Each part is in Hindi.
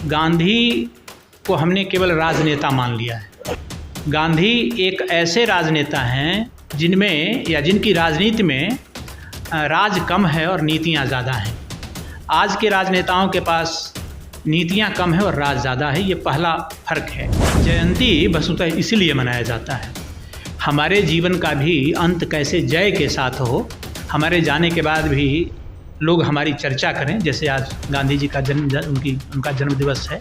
गांधी को हमने केवल राजनेता मान लिया है। गांधी एक ऐसे राजनेता हैं जिनकी राजनीति में राज कम है और नीतियां ज़्यादा हैं। आज के राजनेताओं के पास नीतियां कम है और राज ज़्यादा है, ये पहला फ़र्क है। जयंती वस्तुतः इसीलिए मनाया जाता है। हमारे जीवन का भी अंत कैसे जय के साथ हो, हमारे जाने के बाद भी लोग हमारी चर्चा करें। जैसे आज गांधी जी का उनका जन्म दिवस है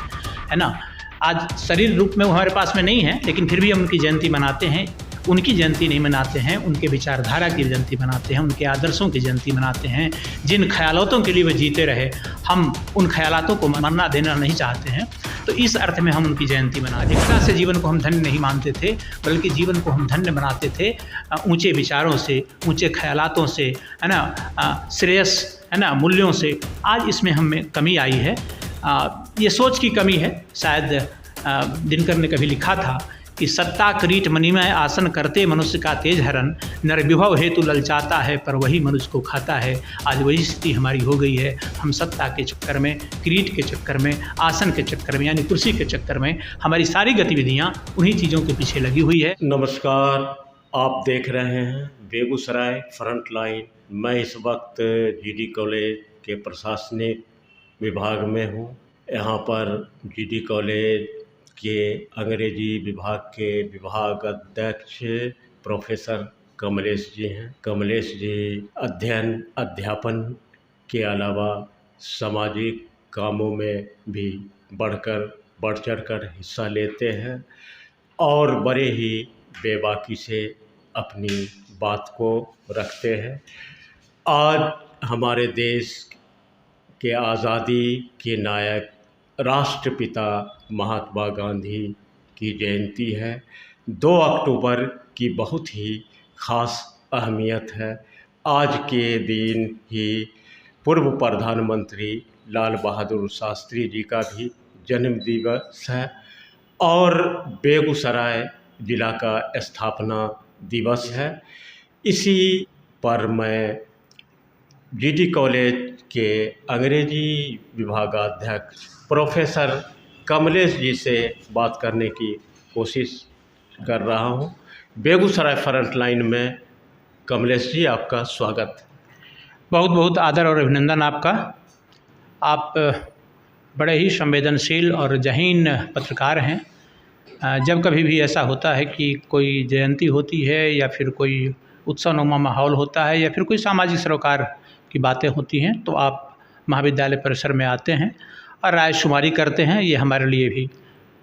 ना। आज शरीर रूप में वो हमारे पास में नहीं है, लेकिन फिर भी हम उनकी जयंती मनाते हैं। उनकी जयंती नहीं मनाते हैं, उनके विचारधारा की जयंती मनाते हैं, उनके आदर्शों की जयंती मनाते हैं। जिन ख्यालों के लिए वो जीते रहे, हम उन ख्यालों को मरना देना नहीं चाहते हैं। तो इस अर्थ में हम उनकी जयंती मनाते हैं। एकता से जीवन को हम धन्य नहीं मानते थे, बल्कि जीवन को हम धन्य बनाते थे ऊंचे विचारों से, ऊंचे ख्यालातों से, है ना, श्रेयस, है ना, मूल्यों से। आज इसमें हमें कमी आई है। ये सोच की कमी है। शायद दिनकर ने कभी लिखा था कि सत्ता किरीट मणिमय आसन करते मनुष्य का तेज हरण, नरविभव हेतु ललचाता है पर वही मनुष्य को खाता है। आज वही स्थिति हमारी हो गई है। हम सत्ता के चक्कर में, किरीट के चक्कर में, आसन के चक्कर में, यानी कुर्सी के चक्कर में हमारी सारी गतिविधियां उन्हीं चीज़ों के पीछे लगी हुई है। नमस्कार, आप देख रहे हैं बेगूसराय फ्रंट लाइन। मैं इस वक्त जीडी कॉलेज के प्रशासनिक विभाग में हूँ। यहाँ पर जीडी कॉलेज के अंग्रेजी विभाग के विभाग अध्यक्ष प्रोफेसर कमलेश जी हैं। कमलेश जी अध्यापन के अलावा सामाजिक कामों में भी बढ़ चढ़ कर हिस्सा लेते हैं और बड़े ही बेबाकी से अपनी बात को रखते हैं। आज हमारे देश के आज़ादी के नायक राष्ट्रपिता महात्मा गांधी की जयंती है। 2 अक्टूबर की बहुत ही ख़ास अहमियत है। आज के दिन ही पूर्व प्रधानमंत्री लाल बहादुर शास्त्री जी का भी जन्म दिवस है और बेगूसराय जिला का स्थापना दिवस है। इसी पर मैं जीडी कॉलेज के अंग्रेजी विभागाध्यक्ष प्रोफेसर कमलेश जी से बात करने की कोशिश कर रहा हूं। बेगूसराय फ्रंट लाइन में कमलेश जी, आपका स्वागत। बहुत बहुत आदर और अभिनंदन आपका। आप बड़े ही संवेदनशील और ज़हीन पत्रकार हैं। जब कभी भी ऐसा होता है कि कोई जयंती होती है या फिर कोई उत्सवनुमा माहौल होता है या फिर कोई सामाजिक सरोकार की बातें होती हैं, तो आप महाविद्यालय परिसर में आते हैं और रायशुमारी करते हैं। ये हमारे लिए भी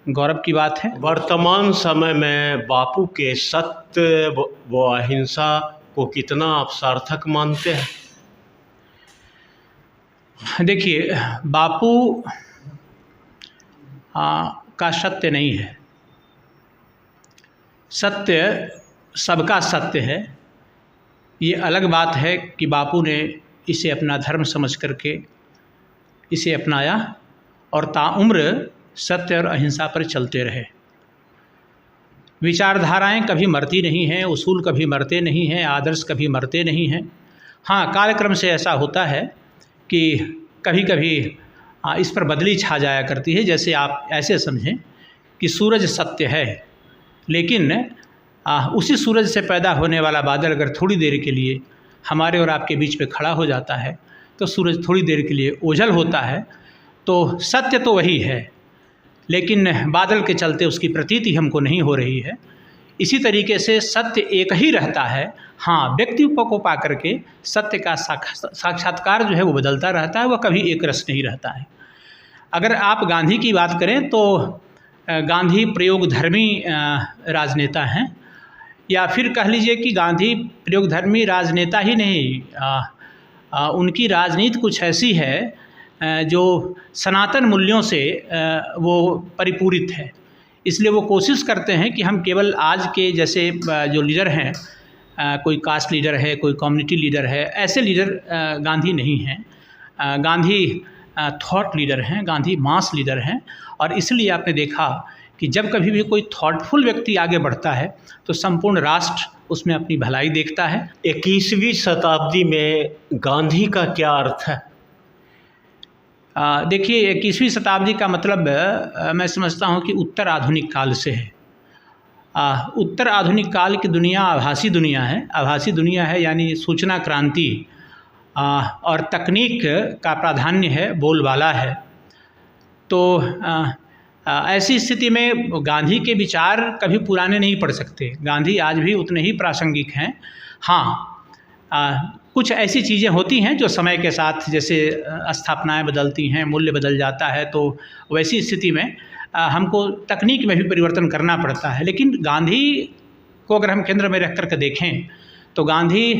गौरव की बात है। वर्तमान समय में बापू के सत्य व अहिंसा को कितना आप सार्थक मानते हैं? देखिए, बापू का सत्य नहीं है। सत्य सबका सत्य है। ये अलग बात है कि बापू ने इसे अपना धर्म समझ करके इसे अपनाया और ताउम्र सत्य और अहिंसा पर चलते रहे। विचारधाराएं कभी मरती नहीं हैं, उसूल कभी मरते नहीं हैं, आदर्श कभी मरते नहीं हैं। हाँ, कार्यक्रम से ऐसा होता है कि कभी कभी इस पर बदली छा जाया करती है। जैसे आप ऐसे समझें कि सूरज सत्य है, लेकिन उसी सूरज से पैदा होने वाला बादल अगर थोड़ी देर के लिए हमारे और आपके बीच में खड़ा हो जाता है तो सूरज थोड़ी देर के लिए ओझल होता है। तो सत्य तो वही है, लेकिन बादल के चलते उसकी प्रतीति हमको नहीं हो रही है। इसी तरीके से सत्य एक ही रहता है। हाँ, व्यक्तित्व को पा करके सत्य का साक्षात्कार जो है वो बदलता रहता है, वह कभी एक रस नहीं रहता है। अगर आप गांधी की बात करें तो गांधी प्रयोगधर्मी राजनेता हैं, या फिर कह लीजिए कि गांधी प्रयोगधर्मी राजनेता ही नहीं, उनकी राजनीति कुछ ऐसी है जो सनातन मूल्यों से वो परिपूरित है। इसलिए वो कोशिश करते हैं कि हम केवल आज के जैसे जो लीडर हैं, कोई कास्ट लीडर है, कोई कम्युनिटी लीडर है, ऐसे लीडर गांधी नहीं हैं। गांधी थॉट लीडर हैं, गांधी मास लीडर हैं। और इसलिए आपने देखा कि जब कभी भी कोई थॉटफुल व्यक्ति आगे बढ़ता है तो संपूर्ण राष्ट्र उसमें अपनी भलाई देखता है। 21वीं शताब्दी में गांधी का क्या अर्थ है? देखिए 21वीं शताब्दी का मतलब मैं समझता हूँ कि उत्तर आधुनिक काल से है। उत्तर आधुनिक काल की दुनिया आभासी दुनिया है। आभासी दुनिया है यानी सूचना क्रांति और तकनीक का प्राधान्य है, बोलबाला है। तो ऐसी स्थिति में गांधी के विचार कभी पुराने नहीं पड़ सकते। गांधी आज भी उतने ही प्रासंगिक हैं। हाँ, कुछ ऐसी चीज़ें होती हैं जो समय के साथ, जैसे स्थापनाएं बदलती हैं, मूल्य बदल जाता है, तो वैसी स्थिति में हमको तकनीक में भी परिवर्तन करना पड़ता है। लेकिन गांधी को अगर हम केंद्र में रख कर के देखें तो गांधी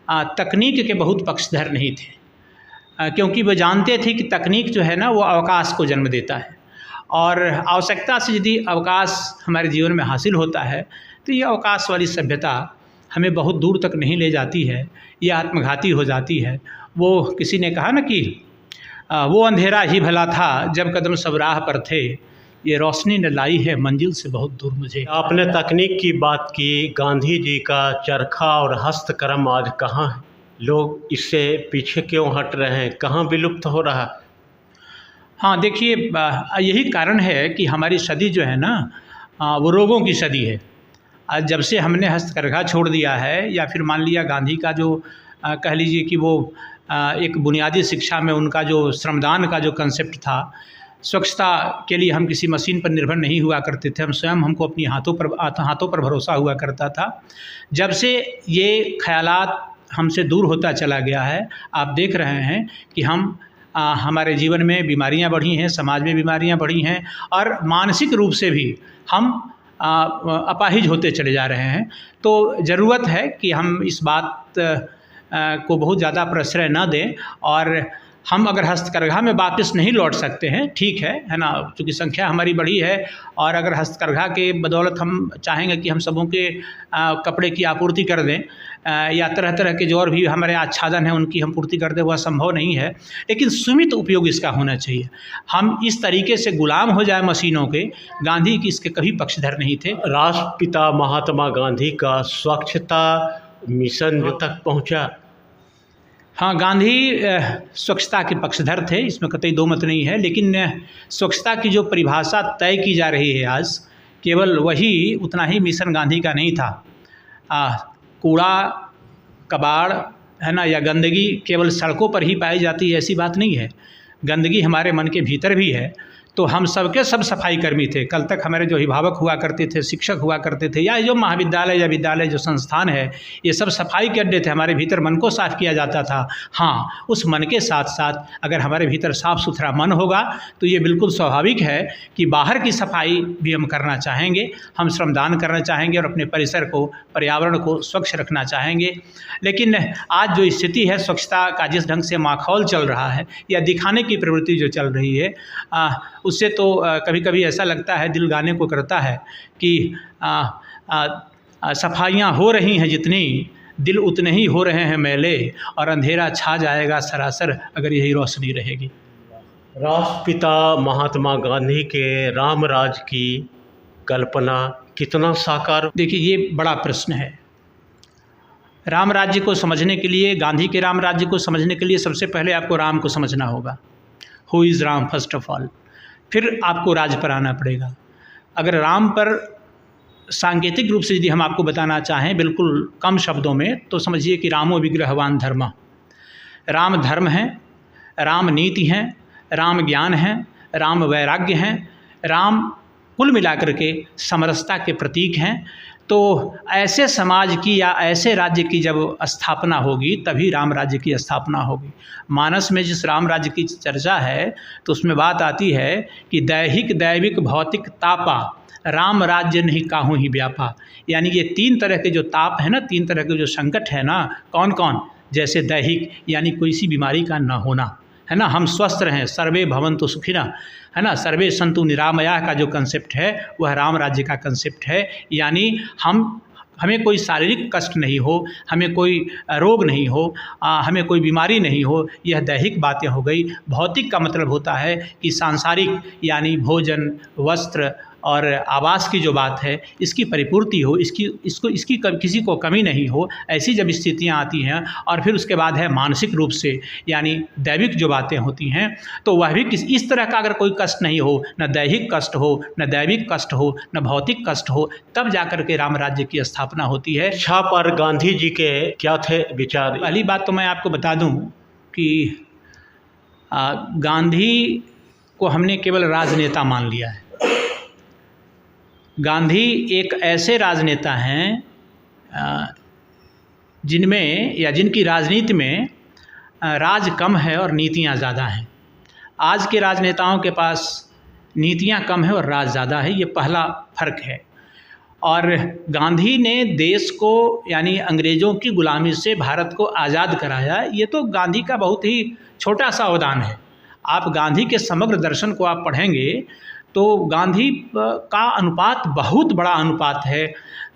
तकनीक के बहुत पक्षधर नहीं थे, क्योंकि वो जानते थे कि तकनीक जो है ना वो अवकाश को जन्म देता है, और आवश्यकता से यदि अवकाश हमारे जीवन में हासिल होता है तो ये अवकाश वाली सभ्यता हमें बहुत दूर तक नहीं ले जाती है, ये आत्मघाती हो जाती है। वो किसी ने कहा ना कि वो अंधेरा ही भला था जब कदम सब राह पर थे, ये रोशनी न लाई है मंजिल से बहुत दूर मुझे। आपने तकनीक की बात की, गांधी जी का चरखा और हस्तकर्म आज कहाँ है? लोग इससे पीछे क्यों हट रहे हैं, कहाँ विलुप्त हो रहा है? हाँ, देखिए यही कारण है कि हमारी सदी जो है ना वो रोगों की सदी है। जब से हमने हस्तकरघा छोड़ दिया है, या फिर मान लिया गांधी का जो कह लीजिए कि वो एक बुनियादी शिक्षा में उनका जो श्रमदान का जो कंसेप्ट था, स्वच्छता के लिए हम किसी मशीन पर निर्भर नहीं हुआ करते थे, हम स्वयं, हमको अपनी हाथों पर भरोसा हुआ करता था। जब से ये ख्यालात हमसे दूर होता चला गया है, आप देख रहे हैं कि हमारे जीवन में बीमारियां बढ़ी हैं, समाज में बीमारियां बढ़ी हैं, और मानसिक रूप से भी हम अपाहिज होते चले जा रहे हैं। तो ज़रूरत है कि हम इस बात को बहुत ज़्यादा प्रश्रय न दें, और हम अगर हस्तकरघा में वापस नहीं लौट सकते हैं, ठीक है ना, क्योंकि संख्या हमारी बढ़ी है, और अगर हस्तकरघा के बदौलत हम चाहेंगे कि हम सबों के कपड़े की आपूर्ति कर दें, या तरह तरह के जो और भी हमारे आच्छादन हैं उनकी हम पूर्ति कर दें, वह संभव नहीं है। लेकिन सीमित उपयोग इसका होना चाहिए। हम इस तरीके से गुलाम हो जाए मशीनों के, गांधी की इसके कभी पक्षधर नहीं थे। राष्ट्रपिता महात्मा गांधी का स्वच्छता मिशन तक पहुंचा। हाँ, गांधी स्वच्छता के पक्षधर थे, इसमें कतई दो मत नहीं है। लेकिन स्वच्छता की जो परिभाषा तय की जा रही है आज, केवल वही, उतना ही मिशन गांधी का नहीं था। कूड़ा कबाड़ है ना, या गंदगी केवल सड़कों पर ही पाई जाती है, ऐसी बात नहीं है। गंदगी हमारे मन के भीतर भी है। तो हम सबके सब सफाई कर्मी थे। कल तक हमारे जो अभिभावक हुआ करते थे, शिक्षक हुआ करते थे, या जो महाविद्यालय या विद्यालय जो संस्थान है, ये सब सफाई के अड्डे थे। हमारे भीतर मन को साफ़ किया जाता था। हाँ, उस मन के साथ साथ अगर हमारे भीतर साफ़ सुथरा मन होगा तो ये बिल्कुल स्वाभाविक है कि बाहर की सफाई भी हम करना चाहेंगे, हम श्रमदान करना चाहेंगे, और अपने परिसर को, पर्यावरण को स्वच्छ रखना चाहेंगे। लेकिन आज जो स्थिति है, स्वच्छता का जिस ढंग से माहौल चल रहा है, या दिखाने की प्रवृत्ति जो चल रही है, उससे तो कभी कभी ऐसा लगता है, दिल गाने को करता है कि सफाइयाँ हो रही हैं जितनी, दिल उतने ही हो रहे हैं मैले, और अंधेरा छा जाएगा सरासर अगर यही रोशनी रहेगी। राष्ट्रपिता महात्मा गांधी के राम राज की कल्पना कितना साकार? देखिए, ये बड़ा प्रश्न है। राम राज्य को समझने के लिए, गांधी के राम राज्य को समझने के लिए सबसे पहले आपको राम को समझना होगा। Who is Ram first of all. फिर आपको राज पर आना पड़ेगा। अगर राम पर सांकेतिक रूप से यदि हम आपको बताना चाहें, बिल्कुल कम शब्दों में, तो समझिए कि रामो विग्रहवान धर्म। राम धर्म है, राम नीति हैं, राम ज्ञान हैं, राम वैराग्य हैं, राम कुल मिलाकर के समरसता के प्रतीक हैं। तो ऐसे समाज की या ऐसे राज्य की जब स्थापना होगी, तभी राम राज्य की स्थापना होगी। मानस में जिस राम राज्य की चर्चा है, तो उसमें बात आती है कि दैहिक दैविक भौतिक तापा, राम राज्य नहीं काहू ही व्यापा। यानी ये तीन तरह के जो ताप है ना, तीन तरह के जो संकट है ना, कौन कौन? जैसे दैहिक, यानी कोई सी बीमारी का न होना, है ना, हम स्वस्थ रहें, सर्वे भवन्तु सुखिनः, है ना, सर्वे सन्तु निरामयाः का जो कंसेप्ट है, वह राम राज्य का कंसेप्ट है। यानी हमें कोई शारीरिक कष्ट नहीं हो, हमें कोई रोग नहीं हो, हमें कोई बीमारी नहीं हो, यह दैहिक बातें हो गई। भौतिक का मतलब होता है कि सांसारिक, यानी भोजन, वस्त्र, और आवास की जो बात है इसकी परिपूर्ति हो, इसकी किसी को कमी नहीं हो, ऐसी जब स्थितियां आती हैं, और फिर उसके बाद है मानसिक रूप से यानी दैविक जो बातें होती हैं, तो वह भी इस तरह का अगर कोई कष्ट नहीं हो, न दैहिक कष्ट हो, न दैविक कष्ट हो, न भौतिक कष्ट हो, तब जाकर के राम राज्य की स्थापना होती है। शिक्षा पर गांधी जी के क्या थे विचार? पहली बात तो मैं आपको बता दूं कि गांधी को हमने केवल राजनेता मान लिया है। गांधी एक ऐसे राजनेता हैं जिनमें या जिनकी राजनीति में राज कम है और नीतियां ज़्यादा हैं। आज के राजनेताओं के पास नीतियां कम है और राज ज़्यादा है, ये पहला फ़र्क है। और गांधी ने देश को यानी अंग्रेज़ों की गुलामी से भारत को आज़ाद कराया, ये तो गांधी का बहुत ही छोटा सा अवदान है। आप गांधी के समग्र दर्शन को आप पढ़ेंगे तो गांधी का अनुपात बहुत बड़ा अनुपात है।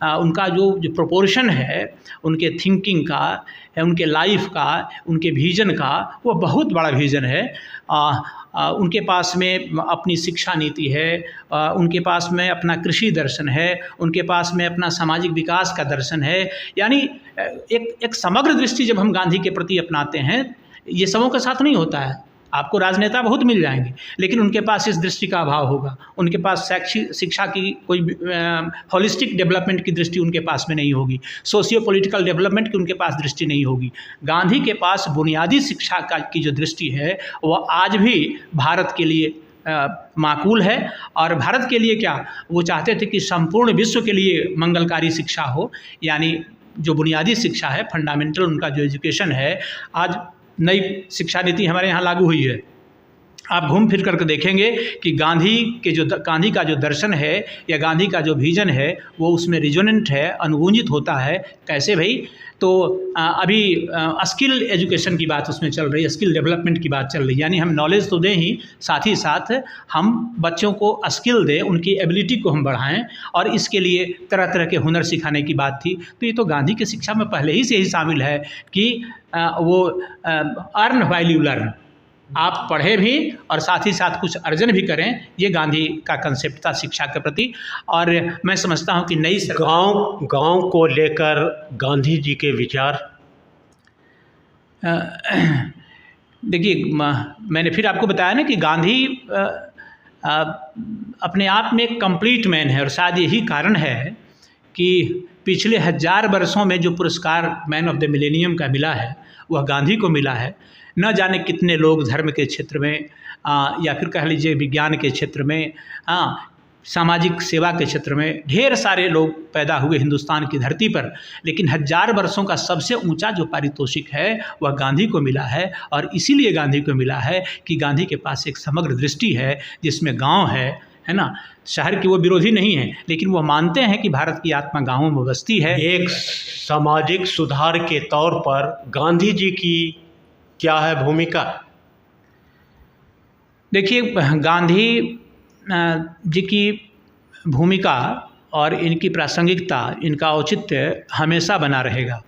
उनका जो प्रोपोर्शन है उनके थिंकिंग का, उनके लाइफ का, उनके विजन का, वो बहुत बड़ा विजन है। उनके पास में अपनी शिक्षा नीति है, उनके पास में अपना कृषि दर्शन है, उनके पास में अपना सामाजिक विकास का दर्शन है। यानी एक समग्र दृष्टि जब हम गांधी के प्रति अपनाते हैं, ये सबों के साथ नहीं होता है। आपको राजनेता बहुत मिल जाएंगे, लेकिन उनके पास इस दृष्टि का अभाव होगा। उनके पास शिक्षा की कोई होलिस्टिक डेवलपमेंट की दृष्टि उनके पास में नहीं होगी, सोशियो पॉलिटिकल डेवलपमेंट की उनके पास दृष्टि नहीं होगी। गांधी के पास बुनियादी शिक्षा की जो दृष्टि है वह आज भी भारत के लिए माकूल है। और भारत के लिए क्या, वो चाहते थे कि संपूर्ण विश्व के लिए मंगलकारी शिक्षा हो। यानी जो बुनियादी शिक्षा है, फंडामेंटल उनका जो एजुकेशन है, आज नई शिक्षा नीति हमारे यहाँ लागू हुई है। आप घूम फिर करके देखेंगे कि गांधी का जो दर्शन है या गांधी का जो विजन है वो उसमें रिजोनेंट है, अनुगूंजित होता है। कैसे भाई, तो अभी स्किल एजुकेशन की बात उसमें चल रही है, स्किल डेवलपमेंट की बात चल रही है। यानी हम नॉलेज तो दें ही, साथ ही साथ हम बच्चों को स्किल दें, उनकी एबिलिटी को हम बढ़ाएं, और इसके लिए तरह तरह के हुनर सिखाने की बात थी। तो ये तो गांधी की शिक्षा में पहले ही से ही शामिल है कि वो अर्न व्हाइल यू लर्न, आप पढ़े भी और साथ ही साथ कुछ अर्जन भी करें। ये गांधी का कंसेप्ट था शिक्षा के प्रति। और मैं समझता हूँ कि नई गांव को लेकर गांधी जी के विचार, देखिए मैंने फिर आपको बताया ना कि गांधी अपने आप में एक कंप्लीट मैन है, और शायद यही कारण है कि पिछले 1000 वर्षों में जो पुरस्कार मैन ऑफ द मिलेनियम का मिला है वह गांधी को मिला है। न जाने कितने लोग धर्म के क्षेत्र में या फिर कह लीजिए विज्ञान के क्षेत्र में, सामाजिक सेवा के क्षेत्र में ढेर सारे लोग पैदा हुए हिंदुस्तान की धरती पर, लेकिन 1000 वर्षों का सबसे ऊंचा जो पारितोषिक है वह गांधी को मिला है। और इसीलिए गांधी को मिला है कि गांधी के पास एक समग्र दृष्टि है जिसमें गांव है ना। शहर की वो विरोधी नहीं है, लेकिन वो मानते हैं कि भारत की आत्मा गाँवों में बसती है। एक सामाजिक सुधार के तौर पर गांधी जी की क्या है भूमिका? देखिए, गांधी जी की भूमिका और इनकी प्रासंगिकता, इनका औचित्य हमेशा बना रहेगा।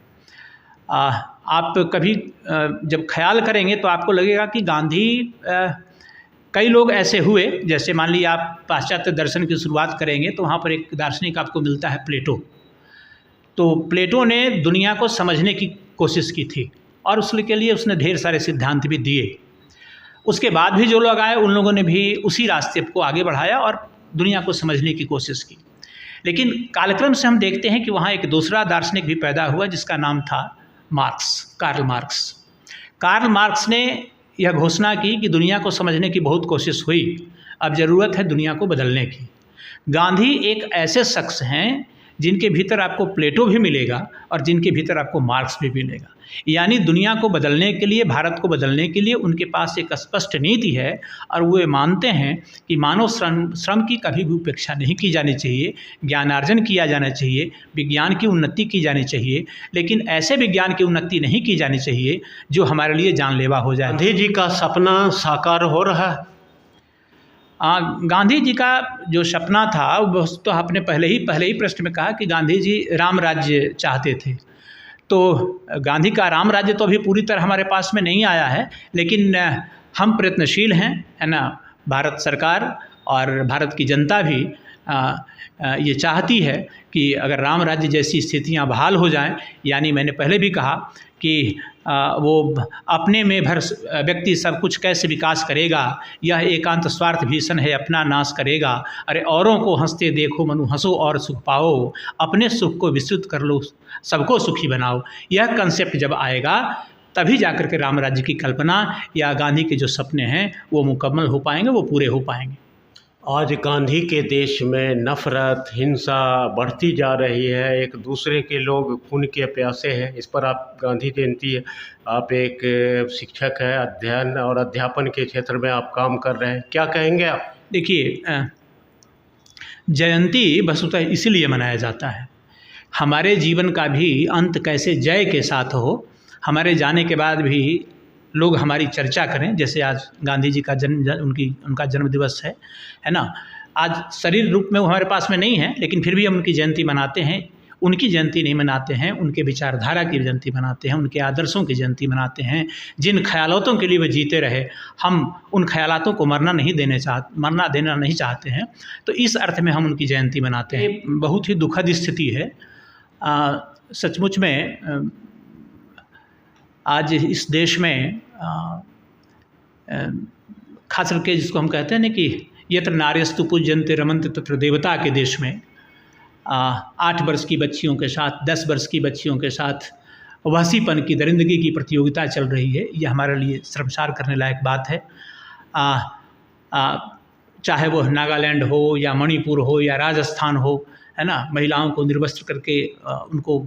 आप कभी जब ख्याल करेंगे तो आपको लगेगा कि गांधी, कई लोग ऐसे हुए, जैसे मान लीजिए आप पाश्चात्य दर्शन की शुरुआत करेंगे तो वहाँ पर एक दार्शनिक आपको मिलता है प्लेटो। तो प्लेटो ने दुनिया को समझने की कोशिश की थी और उसके लिए उसने ढेर सारे सिद्धांत भी दिए। उसके बाद भी जो लोग आए उन लोगों ने भी उसी रास्ते को आगे बढ़ाया और दुनिया को समझने की कोशिश की। लेकिन कालक्रम से हम देखते हैं कि वहाँ एक दूसरा दार्शनिक भी पैदा हुआ जिसका नाम था Marx, Karl Marx. Karl Marx ने यह घोषणा की कि दुनिया को समझने की बहुत कोशिश हुई, अब ज़रूरत है दुनिया को बदलने की। गांधी एक ऐसे शख्स हैं जिनके भीतर आपको प्लेटो भी मिलेगा और जिनके भीतर आपको मार्क्स भी मिलेगा। यानी दुनिया को बदलने के लिए, भारत को बदलने के लिए उनके पास एक स्पष्ट नीति है और वो मानते हैं कि मानव श्रम की कभी भी उपेक्षा नहीं की जानी चाहिए, ज्ञानार्जन किया जाना चाहिए, विज्ञान की उन्नति की जानी चाहिए, लेकिन ऐसे विज्ञान की उन्नति नहीं की जानी चाहिए जो हमारे लिए जानलेवा हो जाए। गांधी जी का सपना साकार हो रहा है। गांधी जी का जो सपना था वो तो आपने पहले ही प्रश्न में कहा कि गांधी जी राम राज्य चाहते थे। तो गांधी का राम राज्य तो अभी पूरी तरह हमारे पास में नहीं आया है, लेकिन हम प्रयत्नशील हैं, है ना। भारत सरकार और भारत की जनता भी ये चाहती है कि अगर राम राज्य जैसी स्थितियां बहाल हो जाएं, यानी मैंने पहले भी कहा कि वो अपने में भर व्यक्ति सब कुछ कैसे विकास करेगा, यह एकांत स्वार्थ भीषण है अपना नाश करेगा, अरे औरों को हंसते देखो मनु हंसो और सुख पाओ, अपने सुख को विस्तृत कर लो सबको सुखी बनाओ। यह कंसेप्ट जब आएगा तभी जाकर के राम राज्य की कल्पना या गांधी के जो सपने हैं वो मुकम्मल हो पाएंगे, वो पूरे हो पाएंगे। आज गांधी के देश में नफरत, हिंसा बढ़ती जा रही है, एक दूसरे के लोग खून के प्यासे हैं। इस पर आप गांधी जयंती, आप एक शिक्षक हैं, अध्ययन और अध्यापन के क्षेत्र में आप काम कर रहे हैं, क्या कहेंगे आप? देखिए, जयंती वस्तुतः इसीलिए मनाया जाता है, हमारे जीवन का भी अंत कैसे जय के साथ हो, हमारे जाने के बाद भी लोग हमारी चर्चा करें। जैसे आज गांधी जी का उनका जन्म दिवस है ना। आज शरीर रूप में वो हमारे पास में नहीं है, लेकिन फिर भी हम उनकी जयंती मनाते हैं। उनकी जयंती नहीं मनाते हैं, उनके विचारधारा की जयंती मनाते हैं, उनके आदर्शों की जयंती मनाते हैं। जिन ख्यालों के लिए वो जीते रहे, हम उन ख्यालों को मरना देना नहीं चाहते हैं, तो इस अर्थ में हम उनकी जयंती मनाते हैं। बहुत ही दुखद स्थिति है सचमुच में। आज इस देश में खास करके जिसको हम कहते हैं ना कि यत्र नार्यस्तु पूज्यन्ते रमन्ते तत्र देवता के देश में 8 वर्ष की बच्चियों के साथ, 10 वर्ष की बच्चियों के साथ वहसीपन की, दरिंदगी की प्रतियोगिता चल रही है। ये हमारे लिए शर्मसार करने लायक बात है। चाहे वो नागालैंड हो या मणिपुर हो या राजस्थान हो, है ना, महिलाओं को निर्वस्त्र करके उनको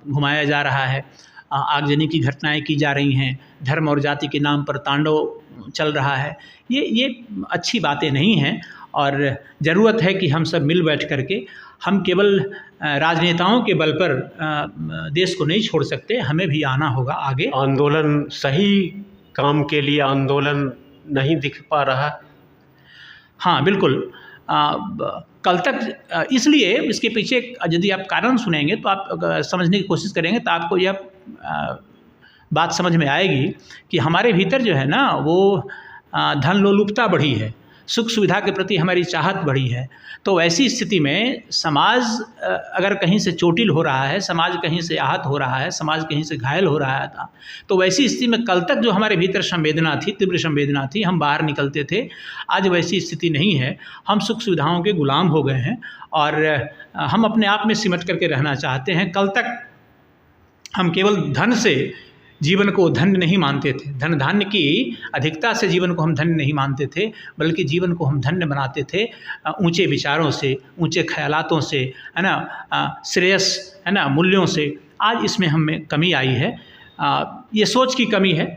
घुमाया जा रहा है, आगजनी की घटनाएं की जा रही हैं, धर्म और जाति के नाम पर तांडव चल रहा है। ये अच्छी बातें नहीं हैं और ज़रूरत है कि हम सब मिल बैठ करके, हम केवल राजनेताओं के बल पर देश को नहीं छोड़ सकते, हमें भी आना होगा आगे। आंदोलन, सही काम के लिए आंदोलन नहीं दिख पा रहा। हाँ बिल्कुल, कल तक इसलिए इसके पीछे यदि आप कारण सुनेंगे तो आप समझने की कोशिश करेंगे तो आपको यह बात समझ में आएगी कि हमारे भीतर जो है ना वो धन लोलुपता बढ़ी है, सुख सुविधा के प्रति हमारी चाहत बढ़ी है। तो ऐसी स्थिति में समाज अगर कहीं से चोटिल हो रहा है, समाज कहीं से आहत हो रहा है, समाज कहीं से घायल हो रहा था, तो वैसी स्थिति में कल तक जो हमारे भीतर संवेदना थी, तीव्र संवेदना थी, हम बाहर निकलते थे, आज वैसी स्थिति नहीं है। हम सुख सुविधाओं के गुलाम हो गए हैं और हम अपने आप में सिमट करके रहना चाहते हैं। कल तक हम केवल धन से जीवन को धन्य नहीं मानते थे, धन धान्य की अधिकता से जीवन को हम धन्य नहीं मानते थे, बल्कि जीवन को हम धन्य बनाते थे ऊंचे विचारों से, ऊंचे ख्यालातों से, है ना, श्रेयस, है ना, मूल्यों से। आज इसमें हमें कमी आई है, ये सोच की कमी है।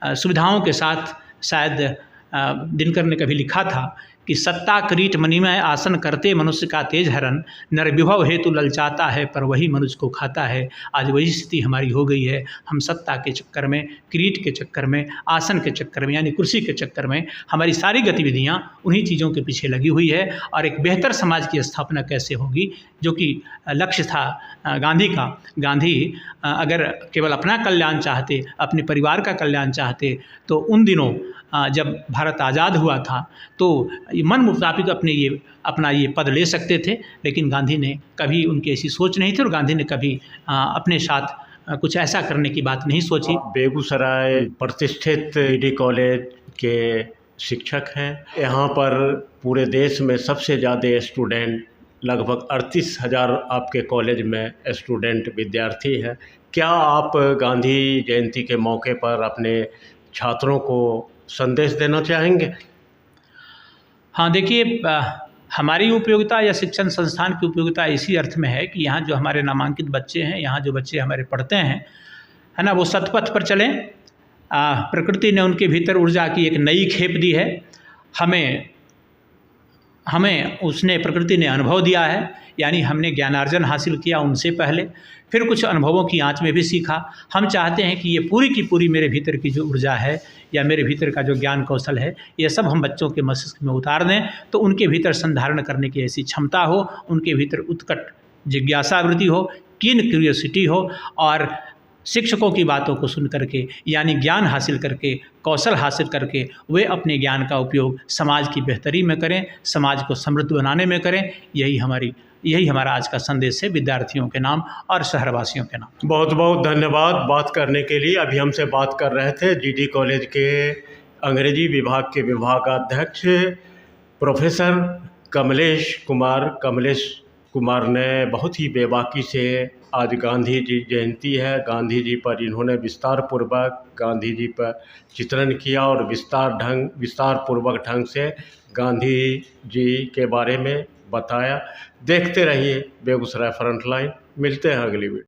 सुविधाओं के साथ शायद दिनकर ने कभी लिखा था कि सत्ता किरीट मणिमय आसन करते मनुष्य का तेज हरण, नर विभव हेतु ललचाता है पर वही मनुष्य को खाता है। आज वही स्थिति हमारी हो गई है। हम सत्ता के चक्कर में, किरीट के चक्कर में, आसन के चक्कर में, यानी कुर्सी के चक्कर में हमारी सारी गतिविधियां उन्हीं चीज़ों के पीछे लगी हुई है। और एक बेहतर समाज की स्थापना कैसे होगी, जो कि लक्ष्य था गांधी का। गांधी अगर केवल अपना कल्याण चाहते, अपने परिवार का कल्याण चाहते, तो उन दिनों जब भारत आज़ाद हुआ था तो मन मुताबिक अपना ये पद ले सकते थे, लेकिन गांधी ने कभी, उनकी ऐसी सोच नहीं थी और गांधी ने कभी अपने साथ कुछ ऐसा करने की बात नहीं सोची। बेगूसराय प्रतिष्ठित जीडी कॉलेज के शिक्षक हैं। यहाँ पर पूरे देश में सबसे ज़्यादा स्टूडेंट, लगभग 38,000 आपके कॉलेज में स्टूडेंट, विद्यार्थी हैं। क्या आप गांधी जयंती के मौके पर अपने छात्रों को संदेश देना चाहेंगे? हाँ देखिए, हमारी उपयोगिता या शिक्षण संस्थान की उपयोगिता इसी अर्थ में है कि यहाँ जो हमारे नामांकित बच्चे हैं, यहाँ जो बच्चे हमारे पढ़ते हैं, है ना, वो सतपथ पर चलें। प्रकृति ने उनके भीतर ऊर्जा की एक नई खेप दी है। हमें उसने, प्रकृति ने अनुभव दिया है, यानी हमने ज्ञानार्जन हासिल किया उनसे पहले, फिर कुछ अनुभवों की आंच में भी सीखा। हम चाहते हैं कि ये पूरी की पूरी मेरे भीतर की जो ऊर्जा है या मेरे भीतर का जो ज्ञान कौशल है, ये सब हम बच्चों के मस्तिष्क में उतार दें, तो उनके भीतर संधारण करने की ऐसी क्षमता हो, उनके भीतर उत्कट जिज्ञासा वृत्ति हो, कीन क्यूरियोसिटी हो और शिक्षकों की बातों को सुन करके, यानी ज्ञान हासिल करके, कौशल हासिल करके वे अपने ज्ञान का उपयोग समाज की बेहतरी में करें, समाज को समृद्ध बनाने में करें। यही हमारा आज का संदेश है विद्यार्थियों के नाम और शहरवासियों के नाम। बहुत बहुत धन्यवाद बात करने के लिए। अभी हमसे बात कर रहे थे जीडी कॉलेज के अंग्रेजी विभाग के विभागाध्यक्ष प्रोफेसर कमलेश कुमार ने बहुत ही बेबाकी से आज गांधी जी जयंती है, गांधी जी पर इन्होंने विस्तार पूर्वक गांधी जी पर चित्रण किया और विस्तार पूर्वक ढंग से गांधी जी के बारे में बताया। देखते रहिए बेगूसराय फ्रंटलाइन। मिलते हैं अगली वीडियो।